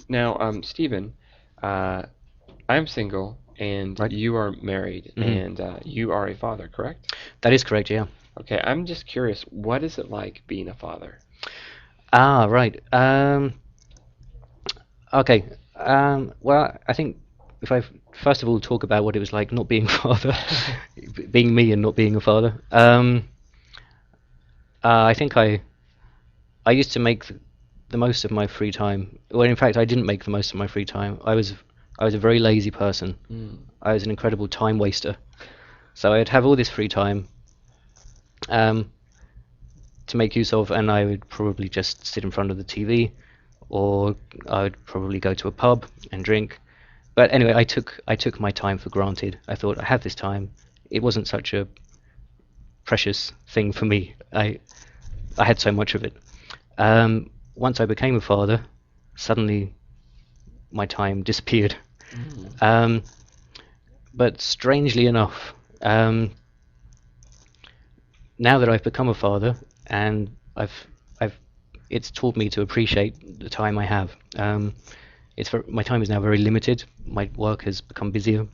Now, Stephen, I'm single and Right. you are married hmm and you are a father, correct? That is correct, yeah. Okay, I'm just curious, what is it like being a father? Ah, right. Okay. Well, I think if I first of all talk about what it was like not being a father, being me and not being a father. I think I used to make the most of my free time. Well, in fact, I didn't make the most of my free time. I was a very lazy person. Mm, I was an incredible time waster. So I'd have all this free time um, to make use of, and I would probably just sit in front of the TV, or I would probably go to a pub and drink. But anyway, I took my time for granted. I thought I have this time. It wasn't such a precious thing for me. I had so much of it. Once I became a father, suddenly my time disappeared. mm. Um, but strangely enough, now that I've become a father and I've it's taught me to appreciate the time I have. My time is now very limited. My work has become busier,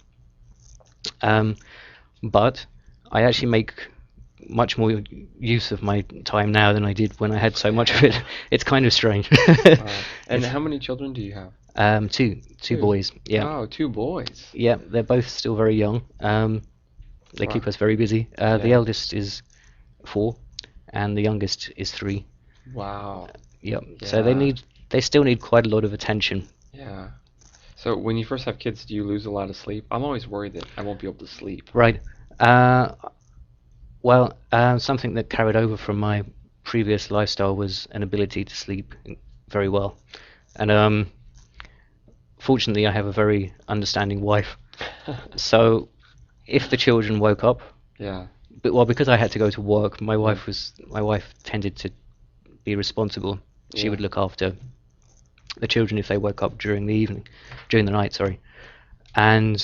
um, but I actually make much more use of my time now than I did when I had so much of it. It's kind of strange. Wow. And It's how many children do you have? two Two. boys. Yeah, Oh, two boys. yeah. They're both still very young. They Wow. keep us very busy. The Yeah. eldest is 4, and the youngest is 3. Wow. Yep. So Yeah. they still need quite a lot of attention. Yeah. So when you first have kids, do you lose a lot of sleep? I'm always worried that I won't be able to sleep. Right. Uh, well, something that carried over from my previous lifestyle was an ability to sleep very well. And fortunately, I have a very understanding wife. So if the children woke up, Yeah. well, because I had to go to work, Yeah. my wife tended to be responsible. She Yeah. would look after the children if they woke up during the night, sorry. And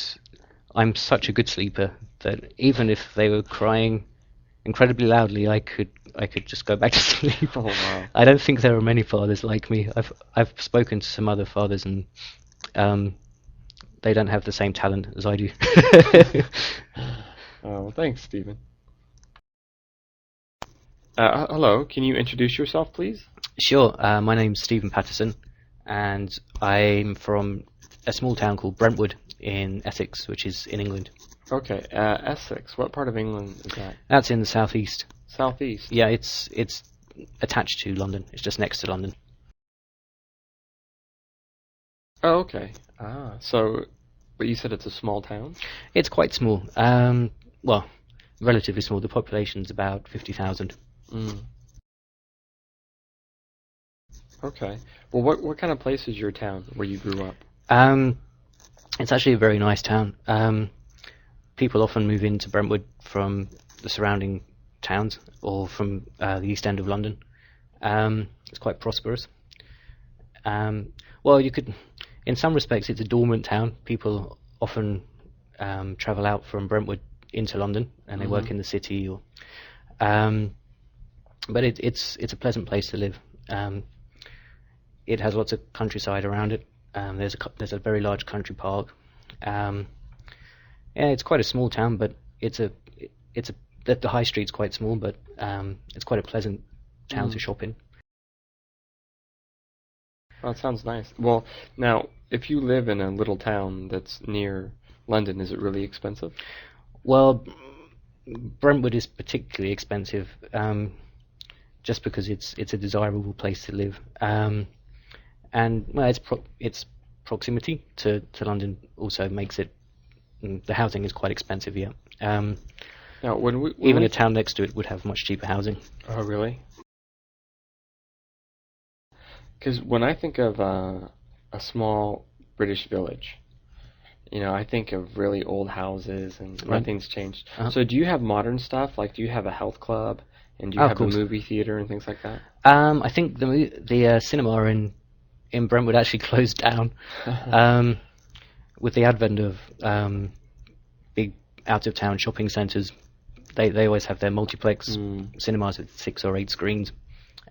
I'm such a good sleeper that even if they were crying incredibly loudly, I could just go back to sleep. Oh, wow. I don't think there are many fathers like me. I've spoken to some other fathers, and um, they don't have the same talent as I do. Well, thanks, Stephen. Hello, can you introduce yourself, please? Sure. My name's Stephen Patterson, and I'm from a small town called Brentwood in Essex, which is in England. Okay, Essex. What part of England is that? That's in the southeast. Southeast. Yeah, it's attached to London. It's just next to London. Oh, okay. But you said it's a small town? It's quite small. Well, relatively small. The population's about 50,000. Mm. Okay. Well, what kind of place is your town where you grew up? Um, it's actually a very nice town. People often move into Brentwood from the surrounding towns or from the East End of London. It's quite prosperous. Well, in some respects, it's a dormant town. People often travel out from Brentwood into London, and they Hmm. work in the city. Um, but it's a pleasant place to live. It has lots of countryside around it. There's a very large country park. Um, yeah, it's quite a small town, but it's a the high street's quite small, but it's quite a pleasant town to Mm. shop in. Well, that sounds nice. Well, now, if you live in a little town that's near London, is it really expensive? Well, Brentwood is particularly expensive, just because it's a desirable place to live, and well, its proximity to London also makes it. The housing is quite expensive here. Now, when Even we a town next to it would have much cheaper housing. oh, really? Because when I think of a small British village, I think of really old houses and Right. nothing's changed. Uh-huh. So do you have modern stuff? Like, do you have a health club and do you Oh, of have a course. movie theater and things like that? I think the cinema in Brentwood actually closed down um, with the advent of big out of town shopping centres. They always have their multiplex Mm. cinemas with 6 or 8 screens,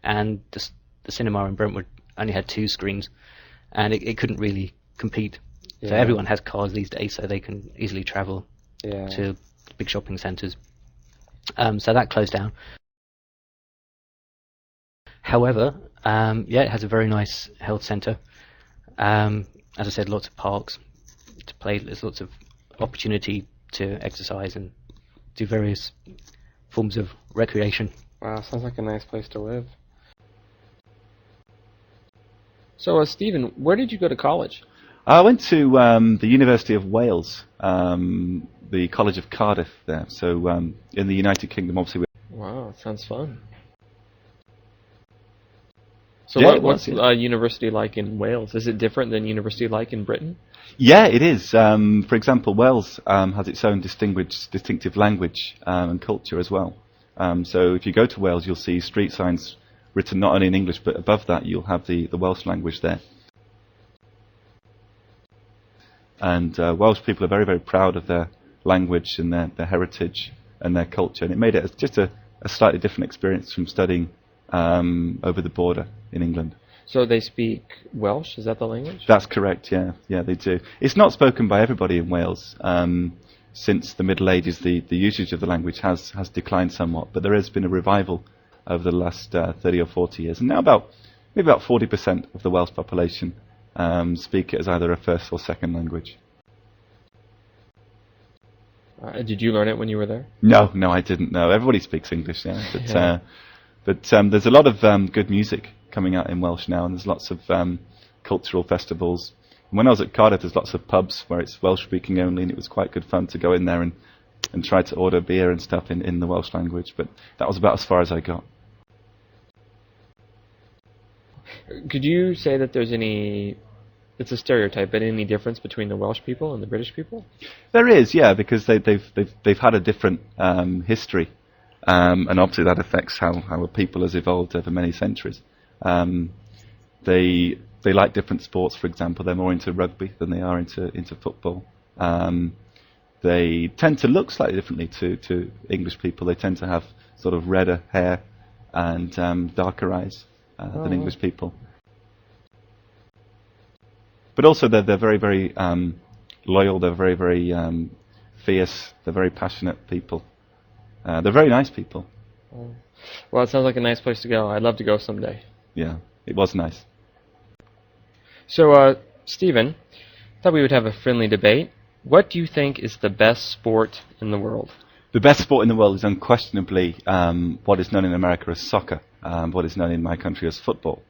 and the cinema in Brentwood only had 2 screens. and it couldn't really compete. So Yeah. everyone has cars these days, so they can easily travel Yeah. to big shopping centres. So that closed down. However, yeah, it has a very nice health centre. As I said, lots of parks to play. There's lots of opportunity to exercise and do various forms of recreation. Wow, sounds like a nice place to live. So, Stephen, where did you go to college? I went to the University of Wales, the College of Cardiff there. So in the United Kingdom, obviously. Wow, sounds fun. So Yeah, what's a university like in Wales? Is it different than university like in Britain? Yeah, it is. For example, Wales has its own distinctive language and culture as well. So if you go to Wales, you'll see street signs written not only in English, but above that you'll have the Welsh language there. And Welsh people are very, very proud of their language and their heritage and their culture. And it made it just a slightly different experience from studying over the border in England. So they speak Welsh, is that the language? That's correct, yeah. Yeah, they do. It's not spoken by everybody in Wales. Since the Middle Ages, the usage of the language has declined somewhat, but there has been a revival over the last 30 or 40 years. And now maybe about 40% of the Welsh population speak it as either a first or second language. Did you learn it when you were there? No, I didn't know. Everybody speaks English now. But, Yeah. but there's a lot of good music coming out in Welsh now, and there's lots of cultural festivals. And when I was at Cardiff, there's lots of pubs where it's Welsh speaking only, and it was quite good fun to go in there and try to order beer and stuff in the Welsh language. But that was about as far as I got. Could you say that there's it's a stereotype, but any difference between the Welsh people and the British people? There is, yeah, because they've had a different history, and obviously that affects how a people has evolved over many centuries. They like different sports. For example, they're more into rugby than they are into football. They tend to look slightly differently to English people. They tend to have sort of redder hair and darker eyes than English people. But also they're very, very loyal. They're very, very fierce. They're very passionate people. They're very nice people. Well, it sounds like a nice place to go. I'd love to go someday. Yeah, it was nice. So, Stephen, thought we would have a friendly debate. What do you think is the best sport in the world? The best sport in the world is unquestionably what is known in America as soccer, what is known in my country as football.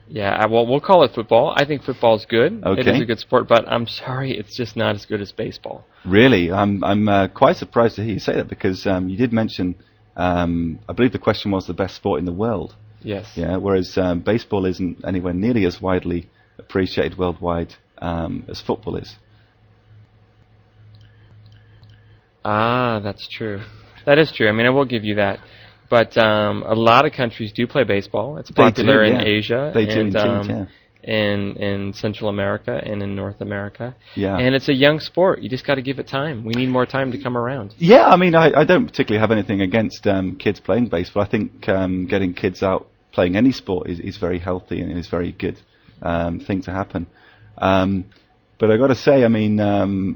Yeah, well, we'll call it football. I think football's good. Okay. It is a good sport, but I'm sorry, it's just not as good as baseball. Really? I'm quite surprised to hear you say that, because you did mention, I believe the question was the best sport in the world. Yes. Yeah, whereas baseball isn't anywhere nearly as widely appreciated worldwide as football is. Ah, that's true. That is true. I mean, I will give you that. But a lot of countries do play baseball. It's popular in Asia. They do, and, indeed, yeah. in Central America and in North America. Yeah. And it's a young sport. You just got to give it time. We need more time to come around. Yeah, I mean, I don't particularly have anything against kids playing baseball. I think getting kids out playing any sport is very healthy and is very good thing to happen. But I've got to say, I mean,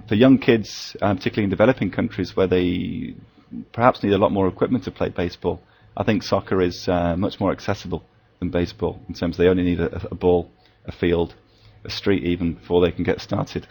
for young kids, particularly in developing countries where they perhaps need a lot more equipment to play baseball, I think soccer is much more accessible than baseball in terms of they only need a ball, a field, a street even before they can get started.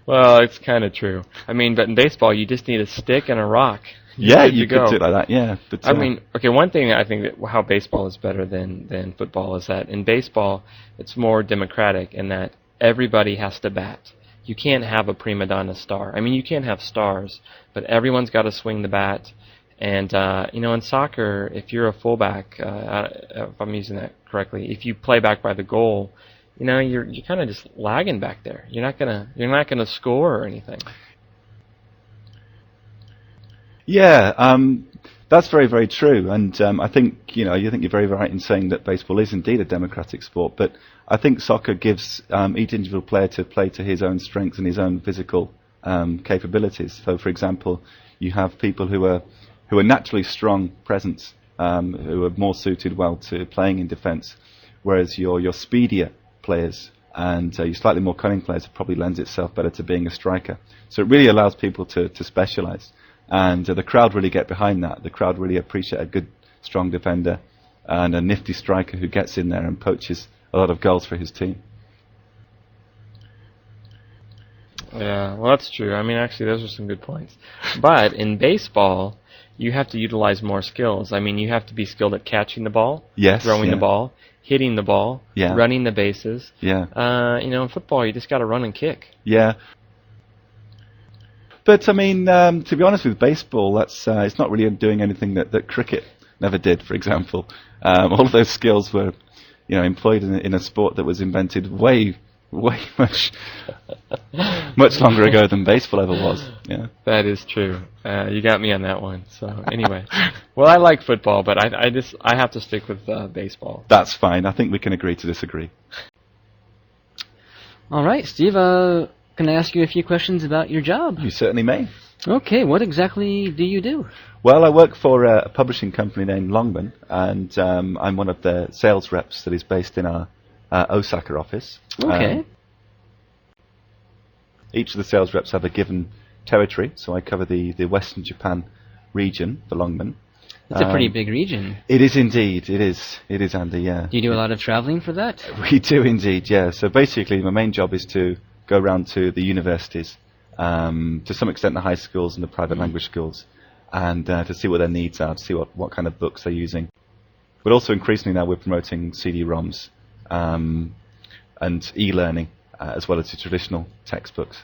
Well, it's kind of true. I mean, but in baseball, you just need a stick and a rock. Yeah, you could do it like that, yeah. But, I mean, okay, one thing I think that how baseball is better than football is that in baseball, it's more democratic in that everybody has to bat. You can't have a prima donna star. I mean, you can have stars, but everyone's got to swing the bat. And, in soccer, if you're a fullback, if I'm using that correctly, if you play back by the goal, you're kind of just lagging back there. You're not gonna score or anything. Yeah, that's very, very true. And I think you're very right in saying that baseball is indeed a democratic sport. But I think soccer gives each individual player to play to his own strengths and his own physical capabilities. So, for example, you have people who are naturally strong presence who are more suited well to playing in defence, whereas your speedier players and your slightly more cunning players probably lends itself better to being a striker. So it really allows people to specialise, and the crowd really get behind that. The crowd really appreciate a good, strong defender and a nifty striker who gets in there and poaches a lot of goals for his team. Yeah, well, that's true. I mean, actually, those are some good points. But in baseball, you have to utilize more skills. I mean, you have to be skilled at catching the ball, Yes, throwing yeah. the ball, hitting the ball, Yeah. running the bases. Yeah. In football, you just got to run and kick. Yeah. But I mean, to be honest with baseball, that's it's not really doing anything that cricket never did. For example, all of those skills were, employed in a sport that was invented way much longer ago than baseball ever was. Yeah. That is true. You got me on that one. So anyway, well, I like football, but I have to stick with baseball. That's fine. I think we can agree to disagree. All right, Steve, can I ask you a few questions about your job? You certainly may. Okay, what exactly do you do? Well, I work for a publishing company named Longman, and I'm one of the sales reps that is based in our Osaka office. Okay. Each of the sales reps have a given territory, so I cover the Western Japan region for Longman. It's a pretty big region. It is indeed. It is, Andy, yeah. Do you do a lot of traveling for that? We do indeed, yeah. So basically my main job is to go around to the universities, to some extent the high schools and the private language schools, and to see what their needs are, to see what kind of books they're using. But also increasingly now we're promoting CD-ROMs and e-learning, as well as the traditional textbooks.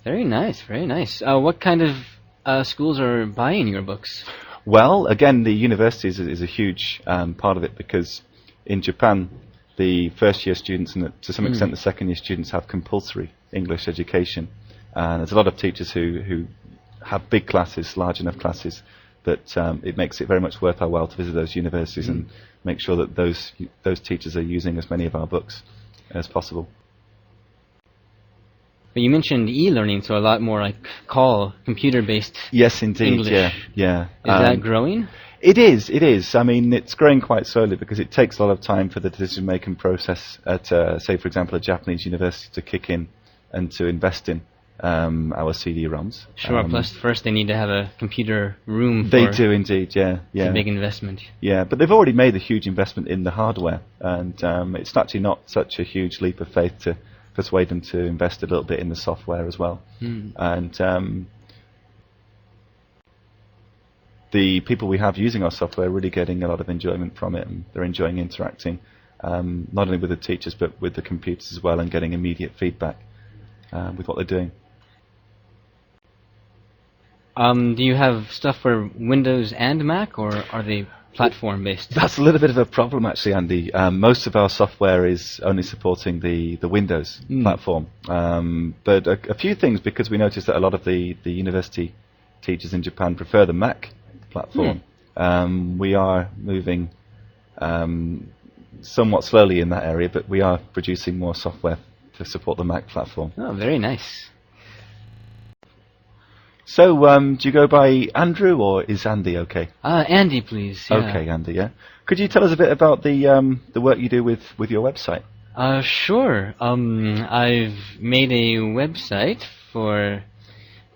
Very nice, very nice. What kind of schools are buying your books? Well, again, the universities is a huge part of it, because in Japan, the first-year students and to some extent the second-year students have compulsory English education. And there's a lot of teachers who have big classes, large enough classes, that it makes it very much worth our while to visit those universities and make sure that those teachers are using as many of our books as possible. But you mentioned e-learning, so a lot more like computer-based. Yes, indeed. English. Yeah. Is that growing? It is. I mean, it's growing quite slowly because it takes a lot of time for the decision-making process at, say, for example, a Japanese university to kick in and to invest in our CD-ROMs. Sure, plus first they need to have a computer room. They do indeed, yeah. It's a big investment. Yeah, but they've already made a huge investment in the hardware, and it's actually not such a huge leap of faith to persuade them to invest a little bit in the software as well. And the people we have using our software are really getting a lot of enjoyment from it, and they're enjoying interacting not only with the teachers but with the computers as well, and getting immediate feedback with what they're doing. Do you have stuff for Windows and Mac, or are they platform-based? That's a little bit of a problem, actually, Andy. Most of our software is only supporting the Windows platform. But a few things, because we noticed that a lot of the university teachers in Japan prefer the Mac platform. We are moving somewhat slowly in that area, but we are producing more software to support the Mac platform. Oh, very nice. So, do you go by Andrew, or is Andy okay? Andy, please. Yeah. Okay, Andy, yeah. Could you tell us a bit about the work you do with your website? Sure. I've made a website for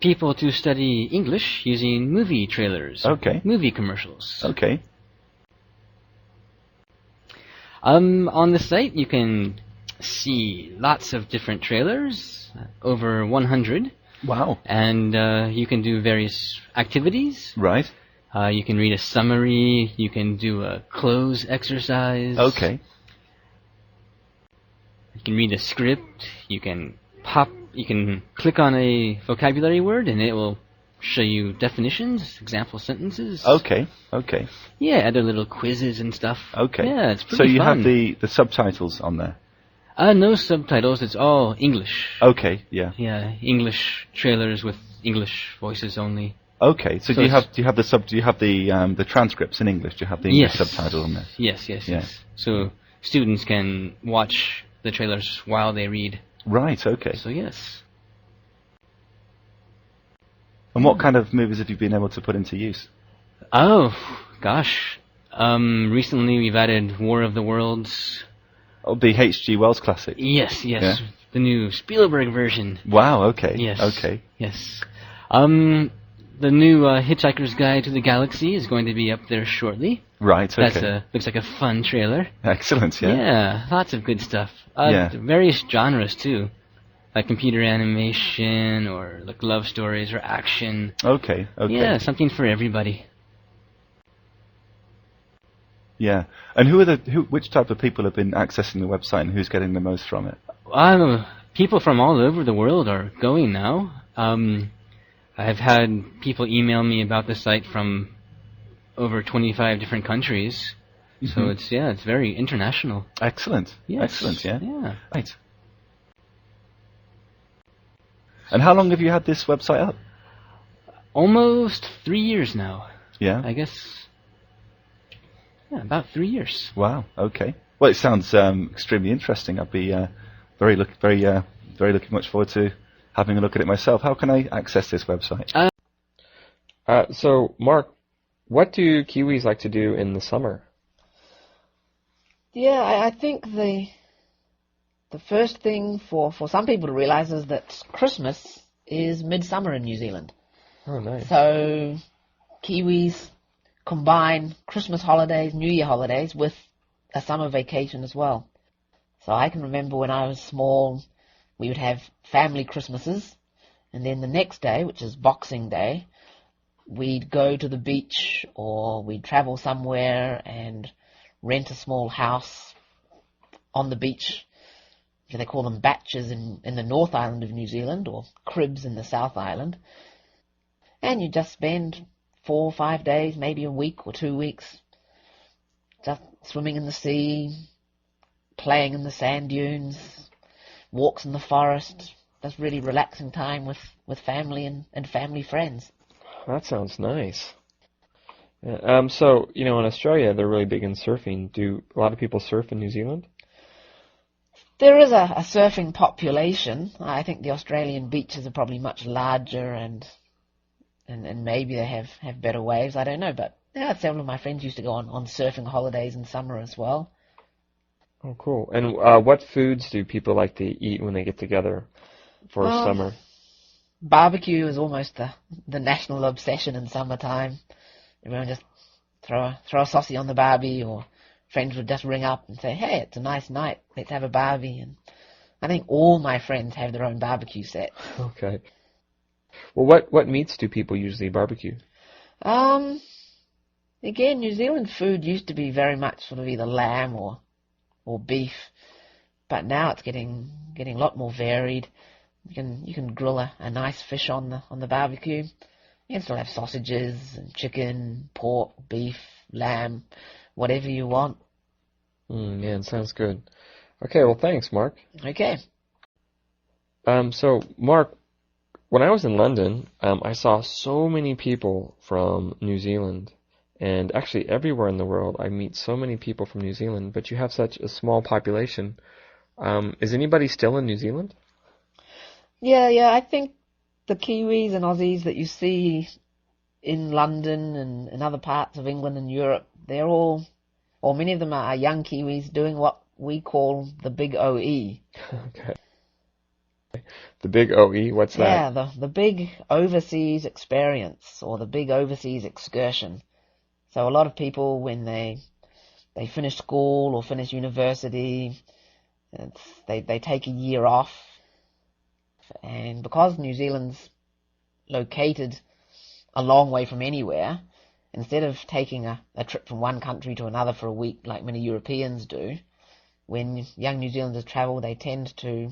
people to study English using movie trailers. Okay. Movie commercials. Okay. On the site, you can see lots of different trailers, over 100. Wow. And you can do various activities. Right. You can read a summary. You can do a close exercise. Okay. You can read a script. You can click on a vocabulary word, and it will show you definitions, example sentences. Okay. Okay. Yeah, other little quizzes and stuff. Okay. Yeah, it's pretty So you fun. have the subtitles on there. No subtitles. It's all English. Okay. Yeah. Yeah, English trailers with English voices only. Okay. So do you have the transcripts in English? Do you have the English Yes. subtitle on there? Yes. Yeah. So students can watch the trailers while they read. Right. Okay. So yes. And what kind of movies have you been able to put into use? Oh, gosh. Recently we've added War of the Worlds. Oh, the H.G. Wells classic. Yes, yes. Yeah. The new Spielberg version. Wow. Okay. Yes. Okay. Yes. The new Hitchhiker's Guide to the Galaxy is going to be up there shortly. Right. Okay. That's looks like a fun trailer. Excellent. Yeah. Yeah, lots of good stuff. Yeah. Various genres too, like computer animation or like love stories or action. Okay. Okay. Yeah, something for everybody. Yeah. And which type of people have been accessing the website, and who's getting the most from it? People from all over the world are going now. I've had people email me about the site from over 25 different countries. So it's very international. Excellent. Yes. Excellent. Yeah. Yeah. Right. And how long have you had this website up? Almost 3 years now. Yeah. I guess. Yeah, about 3 years. Wow. Okay. Well, it sounds extremely interesting. I'd be very looking much forward to having a look at it myself. How can I access this website? So, Mark, what do Kiwis like to do in the summer? Yeah, I think the first thing for some people to realise is that Christmas is midsummer in New Zealand. Oh, nice. So Kiwis combine Christmas holidays, New Year holidays with a summer vacation as well. So I can remember when I was small, we would have family Christmases, and then the next day, which is Boxing Day, we'd go to the beach or we'd travel somewhere and rent a small house on the beach. They call them batches in the North Island of New Zealand, or cribs in the South Island. And you just spend 4 or 5 days, maybe a week or 2 weeks, just swimming in the sea, playing in the sand dunes, walks in the forest, just really relaxing time with family and family friends. That sounds nice. Yeah, so, in Australia, they're really big in surfing. Do a lot of people surf in New Zealand? There is a surfing population. I think the Australian beaches are probably much larger and maybe they have better waves. I don't know, but yeah, several of my friends used to go on surfing holidays in summer as well. Oh, cool. And what foods do people like to eat when they get together for summer? Barbecue is almost the national obsession in summertime. Everyone just throw a saucy on the barbie, or friends would just ring up and say, hey, it's a nice night, let's have a barbie. And I think all my friends have their own barbecue set. Okay. Well, what meats do people usually barbecue? Again, New Zealand food used to be very much sort of either lamb or beef, but now it's getting a lot more varied. You can grill a nice fish on the barbecue. You can still have sausages and chicken, pork, beef, lamb, whatever you want. Yeah, it sounds good. Okay, well, thanks, Mark. Okay. So, Mark, when I was in London, I saw so many people from New Zealand. And actually, everywhere in the world, I meet so many people from New Zealand, but you have such a small population. Is anybody still in New Zealand? Yeah, I think the Kiwis and Aussies that you see in London and in other parts of England and Europe, they're all, or many of them are young Kiwis doing what we call the big OE. Okay. The big OE, what's that? Yeah, the big overseas experience, or the big overseas excursion. So a lot of people, when they finish school or finish university, they take a year off. And because New Zealand's located a long way from anywhere, instead of taking a trip from one country to another for a week like many Europeans do, when young New Zealanders travel, they tend to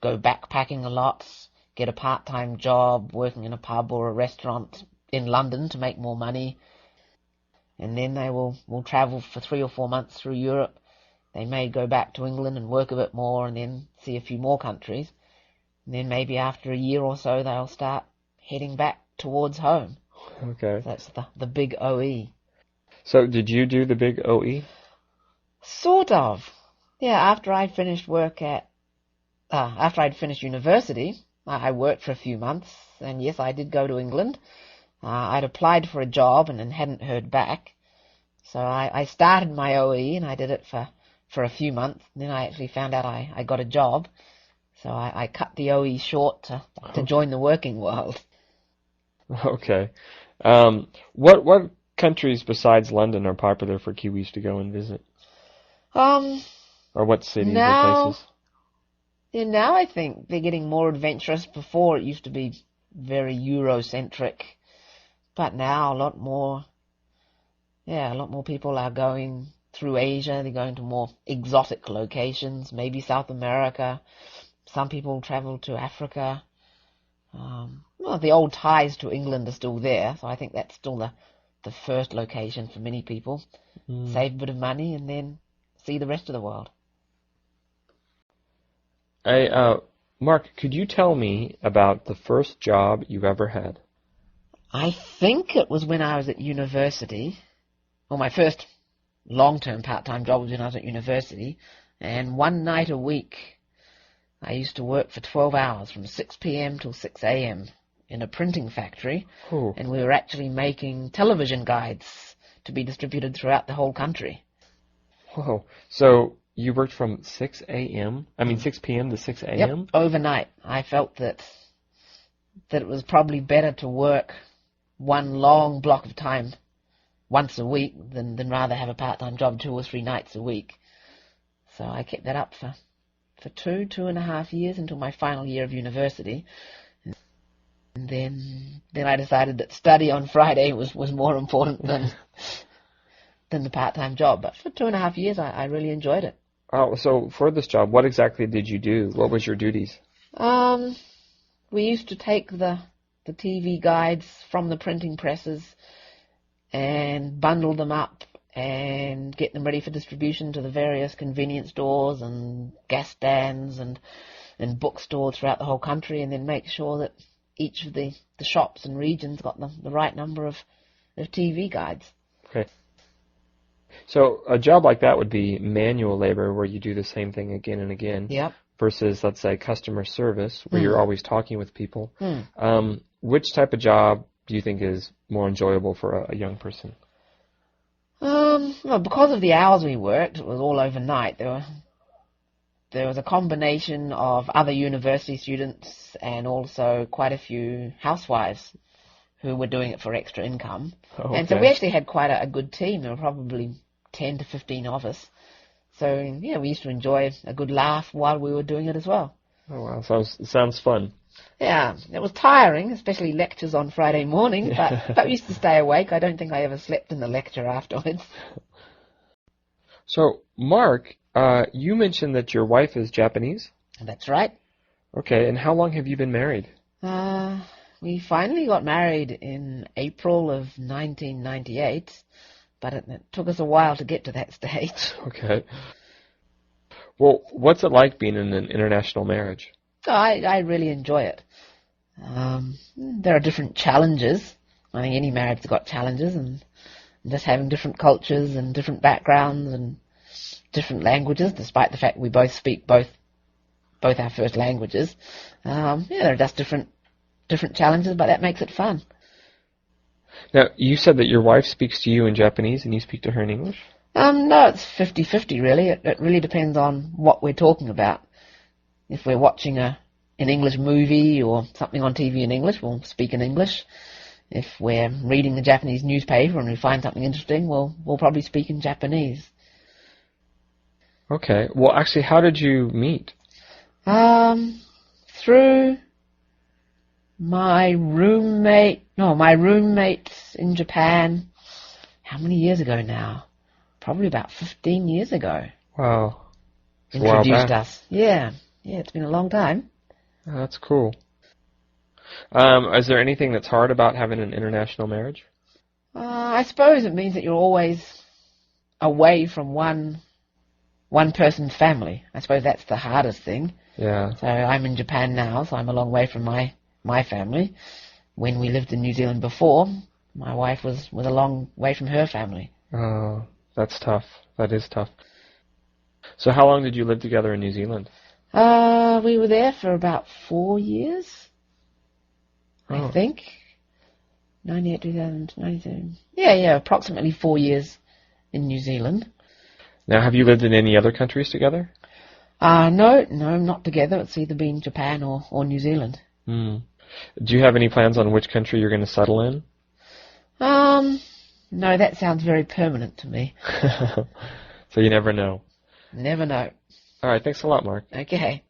go backpacking a lot, get a part-time job working in a pub or a restaurant in London to make more money, and then they will travel for 3 or 4 months through Europe. They may go back to England and work a bit more and then see a few more countries. And then maybe after a year or so, they'll start heading back towards home. Okay. So that's the big OE. So did you do the big OE? Sort of. Yeah, after I'd finished university, I worked for a few months, and yes, I did go to England, I'd applied for a job and then hadn't heard back. So I started my OE and I did it for a few months. And then I actually found out I got a job. So I cut the OE short to join the working world. Okay. What countries besides London are popular for Kiwis to go and visit? Or what cities or places? Yeah, now I think they're getting more adventurous. Before it used to be very Eurocentric, but now a lot more people are going through Asia. They're going to more exotic locations, maybe South America. Some people travel to Africa. Well, the old ties to England are still there, so I think that's still the first location for many people. Save a bit of money and then see the rest of the world. Mark, could you tell me about the first job you ever had? I think it was when I was at university. Well, my first long-term part-time job was when I was at university, and one night a week I used to work for 12 hours from 6 p.m. till 6 a.m. in a printing factory, and we were actually making television guides to be distributed throughout the whole country. Whoa. So you worked from 6 p.m. to 6 a.m.? Yep, overnight. I felt that it was probably better to work one long block of time once a week than rather have a part-time job 2 or 3 nights a week. So I kept that up for 2.5 years until my final year of university. And then I decided that study on Friday was more important than the part-time job. But for 2.5 years, I really enjoyed it. Oh, so for this job, what exactly did you do? What was your duties? We used to take the TV guides from the printing presses and bundle them up and get them ready for distribution to the various convenience stores and gas stands and bookstores throughout the whole country, and then make sure that each of the shops and regions got the right number of TV guides. Okay. So a job like that would be manual labor, where you do the same thing again and again. Yep. Versus, let's say, customer service, where you're always talking with people. Which type of job do you think is more enjoyable for a young person? Well, because of the hours we worked, it was all overnight. There was a combination of other university students and also quite a few housewives who were doing it for extra income. Okay. And so we actually had quite a good team. There were probably 10 to 15 of us. So, yeah, we used to enjoy a good laugh while we were doing it as well. Oh, wow. Sounds fun. Yeah, it was tiring, especially lectures on Friday morning, but we used to stay awake. I don't think I ever slept in the lecture afterwards. So, Mark, you mentioned that your wife is Japanese? That's right. Okay, and how long have you been married? We finally got married in April of 1998, but it took us a while to get to that stage. Okay. Well, what's it like being in an international marriage? Oh, I really enjoy it. There are different challenges. I think any marriage has got challenges, and just having different cultures and different backgrounds and different languages, despite the fact we both speak both our first languages. Yeah, there are just different challenges, but that makes it fun. Now, you said that your wife speaks to you in Japanese and you speak to her in English? No, it's 50-50 really. It really depends on what we're talking about. If we're watching an English movie or something on TV in English, we'll speak in English. If we're reading the Japanese newspaper and we find something interesting, we'll probably speak in Japanese. Okay. Well, actually, how did you meet? Through my roommate in Japan. How many years ago now? Probably about 15 years ago. Wow. Introduced us. Yeah, it's been a long time. Oh, that's cool. Is there anything that's hard about having an international marriage? I suppose it means that you're always away from one person's family. I suppose that's the hardest thing. Yeah. So I'm in Japan now, so I'm a long way from my family. When we lived in New Zealand before, my wife was a long way from her family. Oh, that's tough. That is tough. So how long did you live together in New Zealand? We were there for about 4 years, I think. 98, 2000, 97. Yeah, approximately 4 years in New Zealand. Now, have you lived in any other countries together? No, not together. It's either been Japan or New Zealand. Do you have any plans on which country you're going to settle in? No, that sounds very permanent to me. So you never know. Never know. All right, thanks a lot, Mark. Okay.